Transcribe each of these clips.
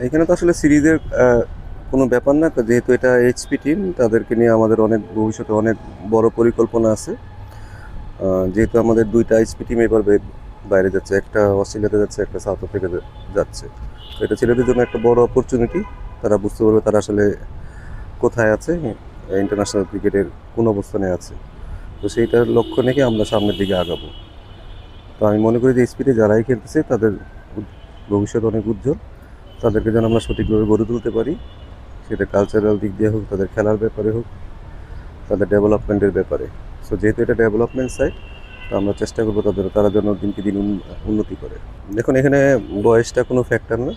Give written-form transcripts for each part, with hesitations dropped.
এখানে তো আসলে সিরিজের কোনো ব্যাপার না, যেহেতু এটা এইচপি টিম, তাদেরকে নিয়ে আমাদের অনেক ভবিষ্যতে অনেক বড় পরিকল্পনা আছে। যেহেতু আমাদের দুইটা এইচপি টিম এবার বাইরে যাচ্ছে, একটা অস্ট্রেলিয়াতে যাচ্ছে, একটা সাউথ আফ্রিকাতে যাচ্ছে। তো এটা ছেলেদের জন্য একটা বড় অপরচুনিটি। তারা বুঝতে পারবে তারা আসলে কোথায় আছে, ইন্টারন্যাশনাল ক্রিকেটের কোন অবস্থানে আছে। তো সেইটার লক্ষ্য নিয়ে আমরা সামনের দিকে আগাবো। তো আমি মনে করি যে এইচপিতে যারাই খেলতেছে তাদের ভবিষ্যৎ অনেক উজ্জ্বল। তাদেরকে যেন আমরা সঠিকভাবে গড়ে তুলতে পারি, সেটা কালচারাল দিক দিয়ে হোক, তাদের খেলার ব্যাপারে হোক, তাদের ডেভেলপমেন্টের ব্যাপারে। সো যেহেতু এটা ডেভেলপমেন্ট সাইড, তো আমরা চেষ্টা করবো তারা যেন দিনকে দিন উন্নতি করে। দেখুন, এখানে বয়সটা কোনো ফ্যাক্টর না।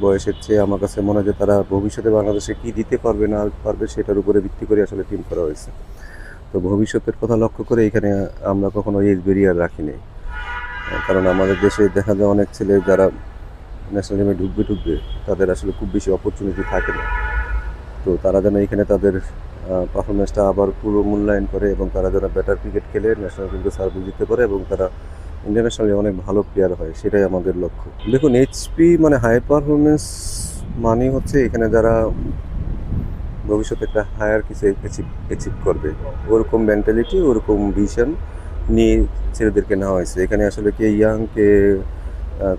বয়সের চেয়ে আমার কাছে মনে হয় যে তারা ভবিষ্যতে বাংলাদেশে কী দিতে পারবে না পারবে সেটার উপরে ভিত্তি করে আসলে টিম করা হয়েছে। তো ভবিষ্যতের কথা লক্ষ্য করে এখানে আমরা কখনো এজ ব্যারিয়ার রাখিনি। কারণ আমাদের দেশে দেখা যায় অনেক ছেলে যারা ন্যাশনাল টিমে ঢুকবে, তাদের আসলে খুব বেশি অপরচুনিটি থাকে না। তো তারা যেন এখানে তাদের পারফরমেন্সটা আবার পুরো মূল্যায়ন করে এবং তারা যেন বেটার ক্রিকেট খেলে ন্যাশনাল টিমকে সার্ভিস দিতে পারে এবং তারা ইন্টারন্যাশনালি অনেক ভালো প্লেয়ার হয়, সেটাই আমাদের লক্ষ্য। দেখুন, এইচপি মানে হাই পারফরমেন্স মানে হচ্ছে এখানে যারা ভবিষ্যতে একটা হায়ার কিছু অ্যাচিভ করবে, ওরকম মেন্টালিটি, ওরকম ভিশন নিয়ে ছেলেদেরকে নেওয়া হয়েছে। এখানে আসলে কে ইয়াং, কে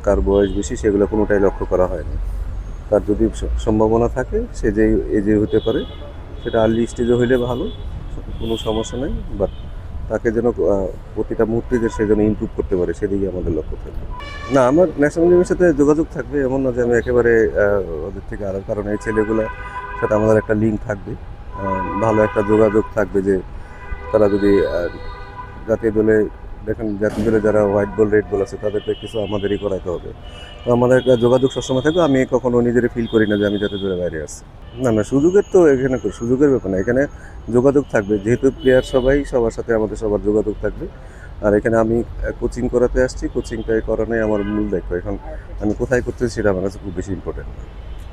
কার বয়স বেশি, সেগুলো কোনোটাই লক্ষ্য করা হয়নি। তার যদি সম্ভাবনা থাকে সে যে এজে হতে পারে, সেটা আর্লি স্টেজে হইলে ভালো, কোনো সমস্যা নেই। বাট তাকে যেন প্রতিটা মুহূর্তে যে সে যেন ইমপ্রুভ করতে পারে, সেদিকে আমাদের লক্ষ্য থাকবে। না, আমার ন্যাশনাল টিমের সাথে যোগাযোগ থাকবে, এমন না যে আমি একেবারে ওদের থেকে আলাদা। কারণ এই ছেলেগুলোর সাথে আমাদের একটা লিঙ্ক থাকবে, ভালো একটা যোগাযোগ থাকবে। যে তারা যদি জাতীয় দলে, দেখেন জাতীয় দলে যারা হোয়াইট বল রেড বল আছে, তাদের প্র্যাকটিসও আমাদেরই করাতে হবে। তো আমাদের একটা যোগাযোগ সবসময় থাকবে। আমি কখনো নিজের ফিল করি না যে আমি জাতীয় দলের বাইরে আছি। না না, সুযোগের তো এখানে সুযোগের ব্যাপার না, এখানে যোগাযোগ থাকবে। যেহেতু প্লেয়ার সবাই, সবার সাথে আমাদের সবার যোগাযোগ থাকবে। আর এখানে আমি কোচিং করাতে আসছি, কোচিংটাই করানোই আমার মূল দায়িত্ব। এখন আমি কোথায় করতেছি সেটা আমার কাছে খুব বেশি ইম্পর্টেন্ট না।